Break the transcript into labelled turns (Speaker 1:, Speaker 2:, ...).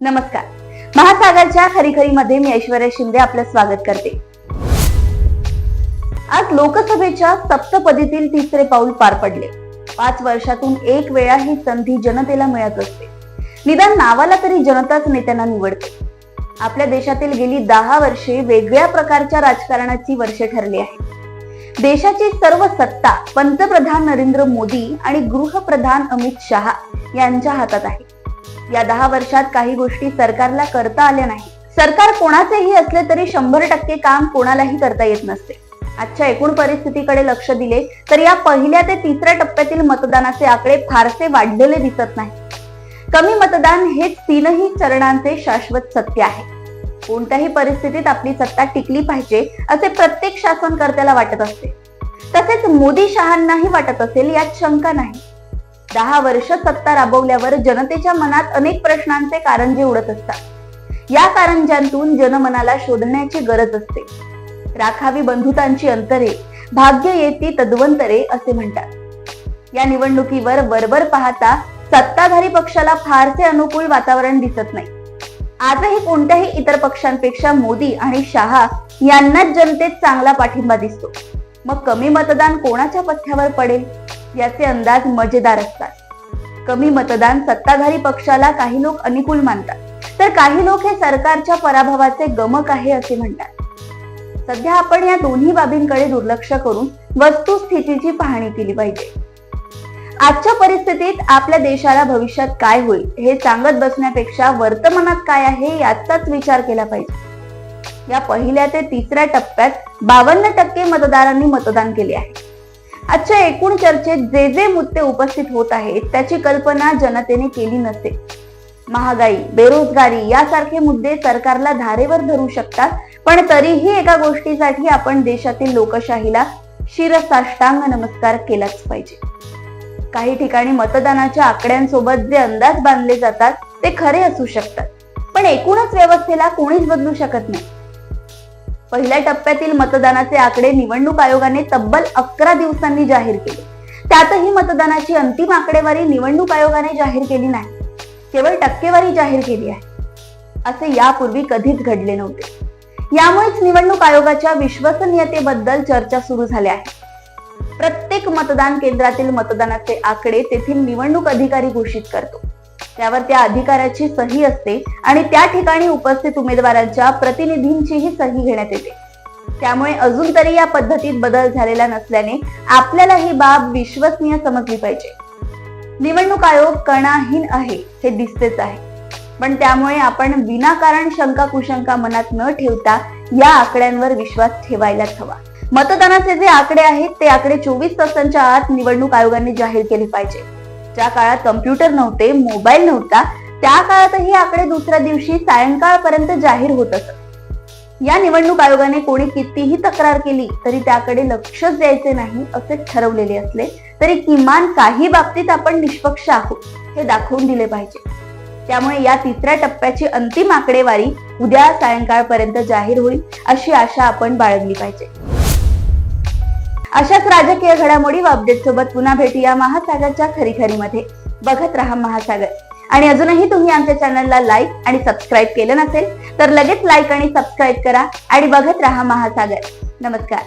Speaker 1: नमस्कार. महासागरच्या खरीखरीमध्ये मी ऐश्वर्या शिंदे आपलं स्वागत करते. आज लोकसभेच्या सप्तपदीतील तिसरे पाऊल पार पडले. 5 वर्षातून एक वेळा ही संधी जनतेला मिळत असते. निदान नावाला तरी जनताच नेत्यांना निवडते. आपल्या देशातील गेली 10 वर्षे वेगळ्या प्रकारच्या राजकारणाची वर्षे ठरली आहे. देशाची सर्व सत्ता पंतप्रधान नरेंद्र मोदी आणि गृहप्रधान अमित शहा यांच्या हातात आहे. या 10 वर्षात काही गोष्टी सरकारला करता आल्या नाही. सरकार कोणाचेही असले तरी 100% काम कोणालाही करता येत नसते. आजच्या एकूण परिस्थितीकडे लक्ष दिले तर या पहिल्या ते तिसऱ्या टप्प्यातील मतदानाचे आकडे फारसे वाढलेले दिसत नाही. कमी मतदान हेच 3ही चरणांचे शाश्वत सत्य आहे. कोणत्याही परिस्थितीत आपली सत्ता टिकली पाहिजे असे प्रत्येक शासनकर्त्याला वाटत असते. तसेच मोदी शहांनाही वाटत असेल यात शंका नाही. 10 वर्ष सत्ता राबवल्यावर जनतेच्या मनात अनेक प्रश्नांचे कारंजे उडत असतात. या कारंज्यांतून जनमनाला शोधण्याची गरज असते. राखावी बंधुतांची अंतरे, भाग्य येती तद्वंतरे असे म्हणतात. या निवडणुकीवर वरवर पाहता सत्ताधारी पक्षाला फारसे अनुकूल वातावरण दिसत नाही. आजही कोणत्याही इतर पक्षांपेक्षा मोदी आणि शहा यांनाच जनतेत चांगला पाठिंबा दिसतो. मग कमी मतदान कोणाच्या पथ्यावर पडेल याचे अंदाज मजेदार असतात. कमी मतदान सत्ताधारी पक्षाला काही लोक अनुकूल मानतात, तर काही लोक हे सरकारच्या पराभवाचे गमक आहे असे म्हणतात. सध्या आपण या दोन्ही बाबींकडे दुर्लक्ष करून वस्तुस्थितीची पाहणी केली पाहिजे. आजच्या परिस्थितीत आपल्या देशाला भविष्यात काय होईल हे सांगत बसण्यापेक्षा वर्तमानात काय आहे याचाच विचार केला पाहिजे. या पहिल्या ते तिसऱ्या टप्प्यात 52% मतदारांनी मतदान केले आहे. आजच्या एकूण चर्चेत जे जे मुद्दे उपस्थित होत आहेत त्याची कल्पना जनतेने केली नसेल. महागाई, बेरोजगारी यासारखे मुद्दे सरकारला धारेवर धरू शकतात, पण तरीही एका गोष्टीसाठी आपण देशातील लोकशाहीला शिरसाष्टांग नमस्कार केलाच पाहिजे. काही ठिकाणी मतदानाच्या आकड्यांसोबत जे अंदाज बांधले जातात ते खरे असू शकतात, पण एकूणच व्यवस्थेला कोणीच बदलू शकत नाही. पहिल्या टप्प्यातील मतदानाचे आकडे निवडणूक आयोगाने तब्बल 11 दिवसांनी जाहीर केले. त्यातही मतदानाची अंतिम आकडेवारी निवडणूक आयोगाने जाहीर केली नाही, केवळ टक्केवारी जाहीर केली आहे. असे यापूर्वी कधीच घडले नव्हते. यामुळेच निवडणूक आयोगाच्या विश्वसनीयतेबद्दल चर्चा सुरू झाल्या आहे. प्रत्येक मतदान केंद्रातील मतदानाचे आकडे तेथील निवडणूक अधिकारी घोषित करतो. त्यावर त्या अधिकाऱ्याची सही असते आणि त्या ठिकाणी उपस्थित उमेदवारांच्या प्रतिनिधींचीही सही घेण्यात येते. त्यामुळे अजून तरी या पद्धतीत बदल झालेला नसल्याने आपल्याला ही बाब विश्वसनीय समजली पाहिजे. निवडणूक आयोग कणाहीन आहे हे दिसतेच आहे, पण त्यामुळे आपण विनाकारण शंका कुशंका मनात न ठेवता या आकड्यांवर विश्वास ठेवायलाच हवा. मतदानाचे जे आकडे आहेत ते आकडे 24 तासांच्या आत निवडणूक आयोगाने जाहीर केले पाहिजे. ज्या काळात कम्प्युटर नव्हते, मोबाईल नव्हता, त्या काळातही आकडे दुसऱ्या दिवशी सायंकाळपर्यंत जाहीर होत असत. या निवडणूक आयोगाने कोणी कितीही तक्रार केली तरी त्याकडे लक्षच द्यायचे नाही असे ठरवलेले असले तरी किमान काही बाबतीत आपण निष्पक्ष आहोत हे दाखवून दिले पाहिजे. त्यामुळे या तिसऱ्या टप्प्याची अंतिम आकडेवारी उद्या सायंकाळपर्यंत जाहीर होईल अशी आशा आपण बाळगली पाहिजे. अशाच राजकीय घडामोडी व अपडेट सोबत पुन्हा भेटूया महासागरच्या खरीखरीमध्ये. बघत रहा महासागर. आणि अजूनही तुम्ही आमच्या चॅनलला लाईक आणि सबस्क्राईब केलं नसेल तर लगेच लाईक आणि सबस्क्राईब करा आणि बघत रहा महासागर. नमस्कार.